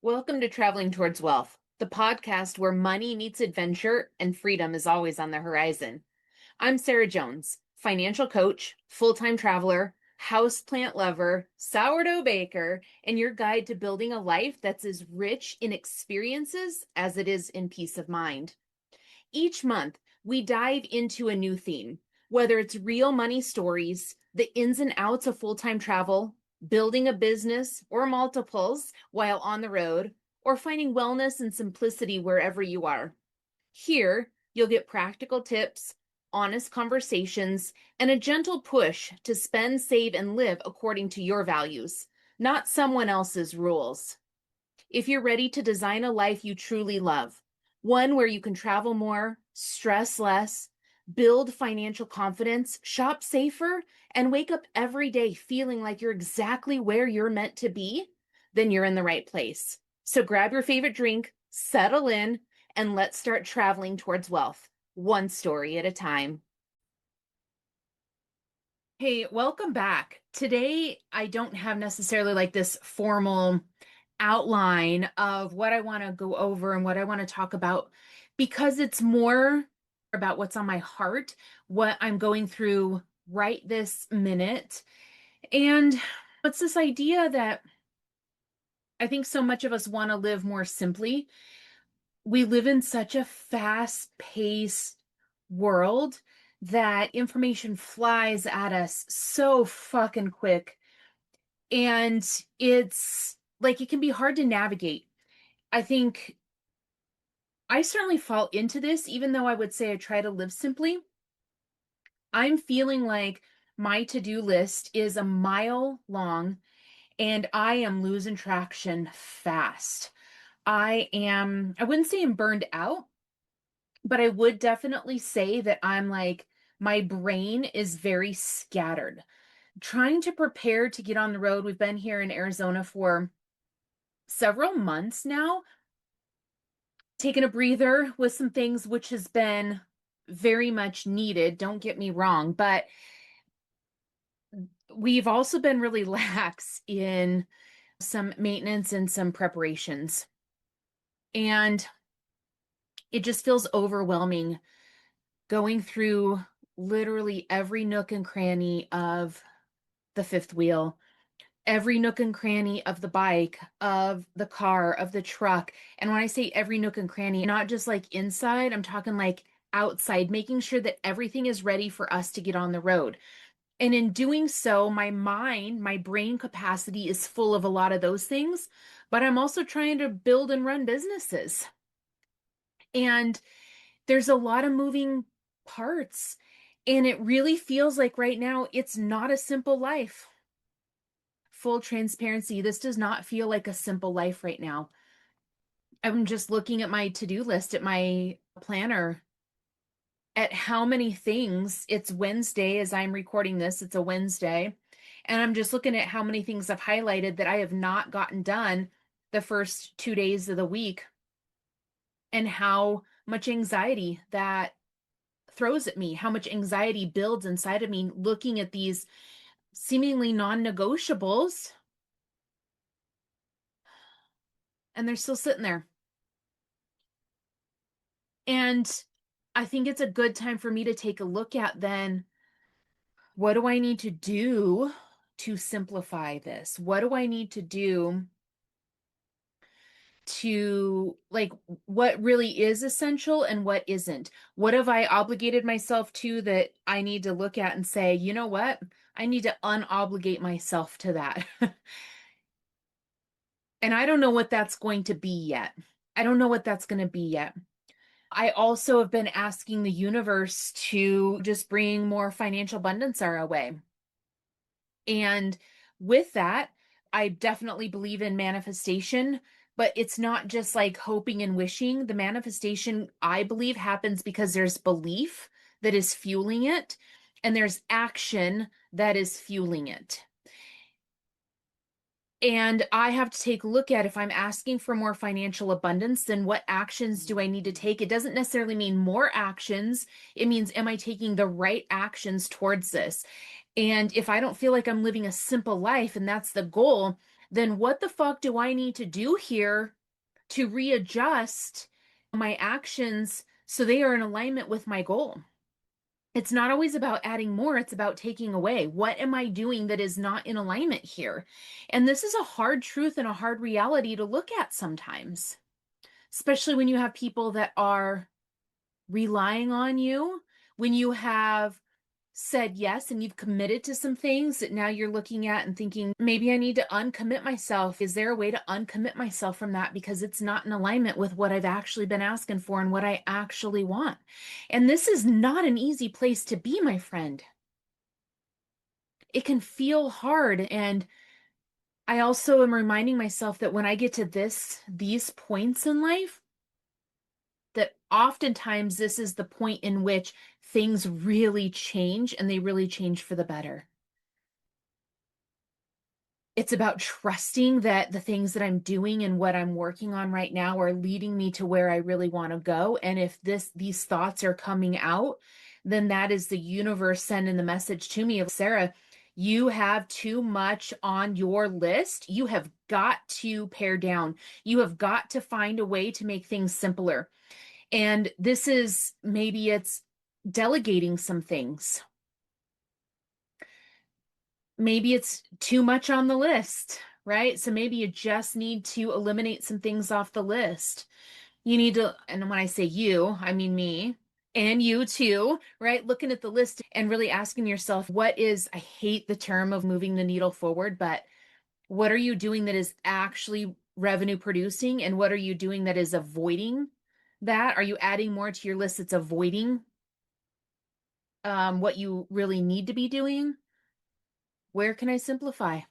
Welcome to Traveling Towards Wealth, the podcast where money meets adventure and freedom is always on the horizon. I'm Sarah Jones, financial coach, full-time traveler, houseplant lover, sourdough baker, and your guide to building a life that's as rich in experiences as it is in peace of mind. Each month, we dive into a new theme, whether it's real money stories, the ins and outs of full-time travel, building a business or multiples while on the road, or finding wellness and simplicity wherever you are. Here, you'll get practical tips, honest conversations, and a gentle push to spend, save, and live according to your values, not someone else's rules. If you're ready to design a life you truly love, one where you can travel more, stress less, build financial confidence, shop safer, and wake up every day feeling like you're exactly where you're meant to be, then you're in the right place. So grab your favorite drink, settle in, and let's start traveling towards wealth, one story at a time. Hey, welcome back. Today, I don't have necessarily like this formal outline of what I want to go over and what I want to talk about because it's more about what's on my heart, what I'm going through right this minute. And it's this idea that I think so much of us want to live more simply. We live in such a fast-paced world that information flies at us so fucking quick. And it's like it can be hard to navigate. I think I certainly fall into this, even though I would say I try to live simply. I'm feeling like my to-do list is a mile long and I am losing traction fast. I wouldn't say I'm burned out, but I would definitely say that I'm like, my brain is very scattered. Trying to prepare to get on the road. We've been here in Arizona for several months now, taking a breather with some things, which has been very much needed. Don't get me wrong, but we've also been really lax in some maintenance and some preparations. And it just feels overwhelming going through literally every nook and cranny of the fifth wheel, every nook and cranny of the bike, of the car, of the truck. And when I say every nook and cranny, not just like inside, I'm talking like outside, making sure that everything is ready for us to get on the road. And in doing so, my mind, my brain capacity is full of a lot of those things, but I'm also trying to build and run businesses. And there's a lot of moving parts. And it really feels like right now it's not a simple life. Full transparency, this does not feel like a simple life right now. I'm just looking at my to-do list at my planner at how many things. It's Wednesday as I'm recording this, it's a Wednesday. And I'm just looking at how many things I've highlighted that I have not gotten done the first 2 days of the week and how much anxiety that throws at me, how much anxiety builds inside of me looking at these seemingly non-negotiables and they're still sitting there. And I think it's a good time for me to take a look at then what do I need to do to simplify this? What do I need to do to like what really is essential and what isn't? What have I obligated myself to that I need to look at and say, you know what? I need to unobligate myself to that. And I don't know what that's going to be yet. I don't know what that's going to be yet. I also have been asking the universe to just bring more financial abundance our way. And with that, I definitely believe in manifestation, but it's not just like hoping and wishing. The manifestation, I believe, happens because there's belief that is fueling it, and there's action that is fueling it. And I have to take a look at if I'm asking for more financial abundance, then what actions do I need to take? It doesn't necessarily mean more actions. It means, am I taking the right actions towards this? And if I don't feel like I'm living a simple life and that's the goal, then what the fuck do I need to do here to readjust my actions so they are in alignment with my goal? It's not always about adding more, it's about taking away. What am I doing that is not in alignment here? And this is a hard truth and a hard reality to look at sometimes, especially when you have people that are relying on you, when you have said yes and you've committed to some things that now you're looking at and thinking, maybe I need to uncommit myself. Is there a way to uncommit myself from that because it's not in alignment with what I've actually been asking for and what I actually want? And this is not an easy place to be, my friend. It can feel hard. And I also am reminding myself that when I get to these points in life, that oftentimes this is the point in which things really change and they really change for the better. It's about trusting that the things that I'm doing and what I'm working on right now are leading me to where I really want to go. And if these thoughts are coming out, then that is the universe sending the message to me of, Sarah, you have too much on your list. You have got to pare down. You have got to find a way to make things simpler. And this is, maybe it's delegating some things. Maybe it's too much on the list, right? So maybe you just need to eliminate some things off the list. You need to, and when I say you, I mean me and you too, right? Looking at the list and really asking yourself, what is, I hate the term of moving the needle forward, but what are you doing that is actually revenue producing? And what are you doing that is avoiding that? Are you adding more to your list that's avoiding what you really need to be doing? Where can I simplify?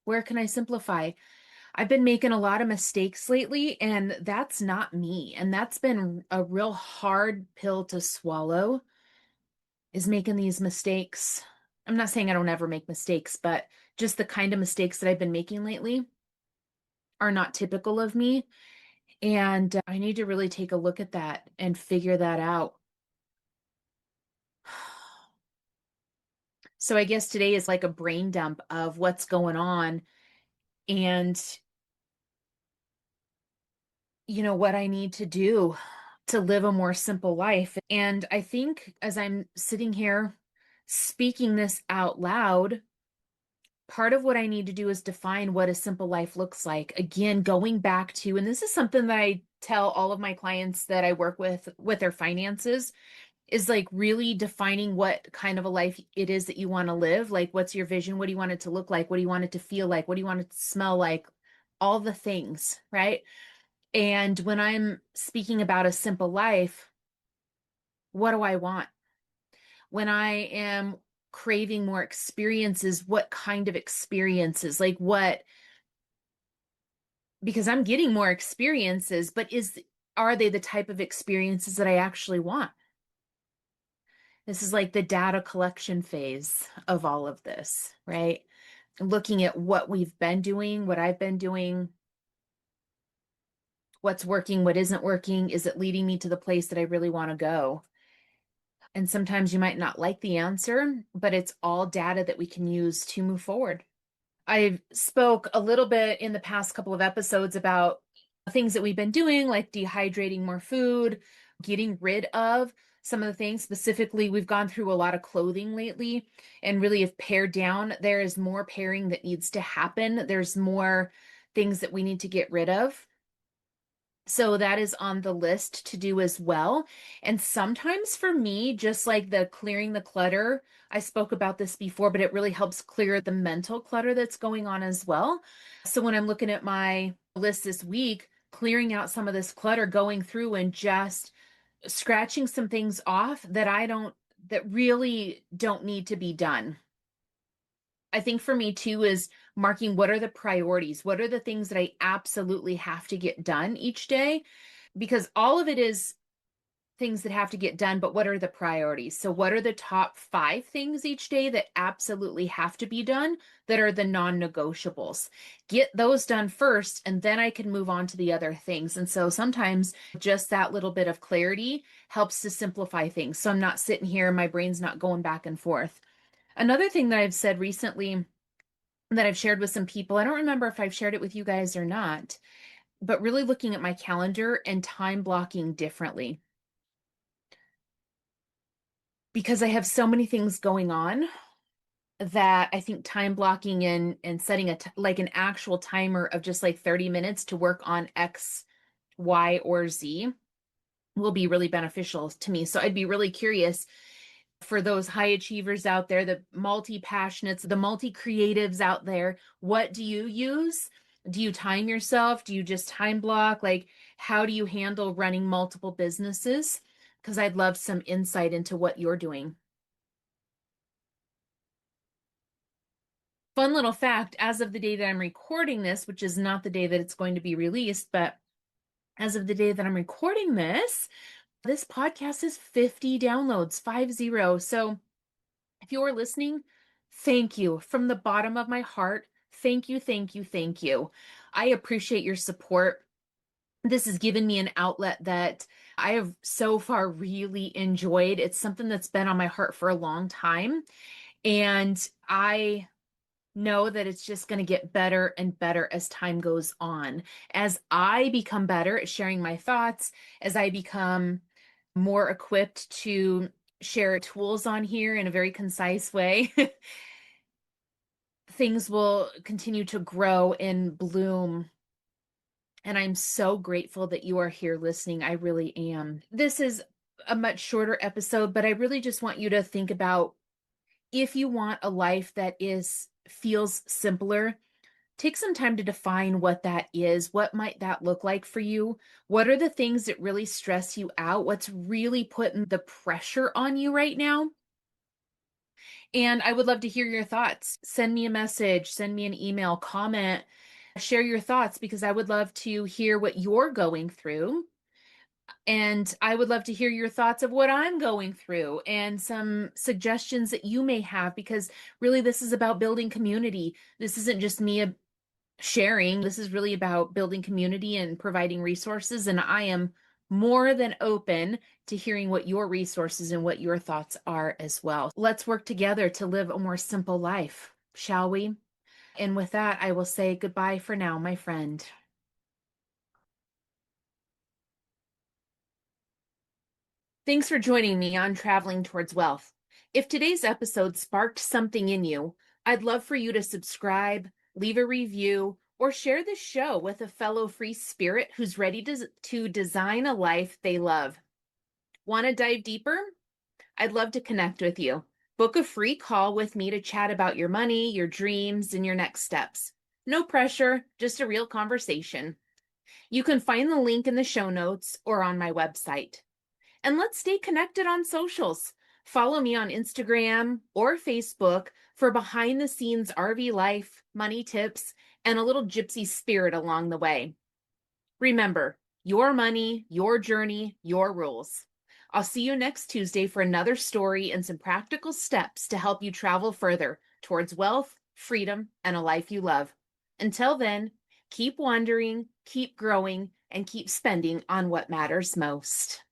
Where can I simplify? I've been making a lot of mistakes lately, and that's not me. And that's been a real hard pill to swallow, is making these mistakes. I'm not saying I don't ever make mistakes, but just the kind of mistakes that I've been making lately are not typical of me. And I need to really take a look at that and figure that out. So I guess today is like a brain dump of what's going on and what I need to do to live a more simple life. And I think as I'm sitting here speaking this out loud, part of what I need to do is define what a simple life looks like. Again, going back to, and this is something that I tell all of my clients that I work with their finances, is like really defining what kind of a life it is that you want to live. Like, what's your vision? What do you want it to look like? What do you want it to feel like? What do you want it to smell like? All the things, right? And when I'm speaking about a simple life, what do I want? When I am craving more experiences, what kind of experiences? Like what? Because I'm getting more experiences, but are they the type of experiences that I actually want? This is like the data collection phase of all of this, right? Looking at what we've been doing, what I've been doing, what's working, what isn't working. Is it leading me to the place that I really want to go? And sometimes you might not like the answer, but it's all data that we can use to move forward. I spoke a little bit in the past couple of episodes about things that we've been doing, like dehydrating more food, getting rid of some of the things. Specifically, we've gone through a lot of clothing lately and really have pared down. There is more paring that needs to happen. There's more things that we need to get rid of. So that is on the list to do as well. And sometimes for me, just like the clearing the clutter, I spoke about this before, but it really helps clear the mental clutter that's going on as well. So when I'm looking at my list this week, clearing out some of this clutter, going through and just scratching some things off that really don't need to be done. I think for me too is marking what are the priorities? What are the things that I absolutely have to get done each day? Because all of it is things that have to get done, but what are the priorities? So, what are the top 5 things each day that absolutely have to be done that are the non negotiables? Get those done first, and then I can move on to the other things. And so, sometimes just that little bit of clarity helps to simplify things. So, I'm not sitting here and my brain's not going back and forth. Another thing that I've said recently that I've shared with some people. I don't remember if I've shared it with you guys or not, but really looking at my calendar and time blocking differently because I have so many things going on that I think time blocking and setting like an actual timer of just like 30 minutes to work on X, Y, or Z will be really beneficial to me. So I'd be really curious for those high achievers out there, the multi-passionates, the multi-creatives out there, what do you use? Do you time yourself? Do you just time block? Like, how do you handle running multiple businesses? Because I'd love some insight into what you're doing. Fun little fact, as of the day that I'm recording this, which is not the day that it's going to be released, but as of the day that I'm recording this podcast is 50 downloads, 50. So if you're listening, thank you from the bottom of my heart. Thank you, thank you, thank you. I appreciate your support. This has given me an outlet that I have so far really enjoyed. It's something that's been on my heart for a long time. And I know that it's just going to get better and better as time goes on. As I become better at sharing my thoughts, as I become more equipped to share tools on here in a very concise way, things will continue to grow and bloom. And I'm so grateful that you are here listening. I really am. This is a much shorter episode, but I really just want you to think about if you want a life that feels simpler. Take some time to define what that is. What might that look like for you? What are the things that really stress you out? What's really putting the pressure on you right now? And I would love to hear your thoughts. Send me a message, send me an email, comment, share your thoughts because I would love to hear what you're going through. And I would love to hear your thoughts of what I'm going through and some suggestions that you may have because really this is about building community. This isn't just me sharing. This is really about building community and providing resources. And I am more than open to hearing what your resources and what your thoughts are as well. Let's work together to live a more simple life, shall we? And with that, I will say goodbye for now, my friend. Thanks for joining me on Traveling Towards Wealth. If today's episode sparked something in you, I'd love for you to subscribe, leave a review, or share this show with a fellow free spirit who's ready to design a life they love. Want to dive deeper? I'd love to connect with you. Book a free call with me to chat about your money, your dreams, and your next steps. No pressure, just a real conversation. You can find the link in the show notes or on my website. And let's stay connected on socials. Follow me on Instagram or Facebook for behind the scenes RV life, money tips, and a little gypsy spirit along the way. Remember, your money, your journey, your rules. I'll see you next Tuesday for another story and some practical steps to help you travel further towards wealth, freedom, and a life you love. Until then, keep wandering, keep growing, and keep spending on what matters most.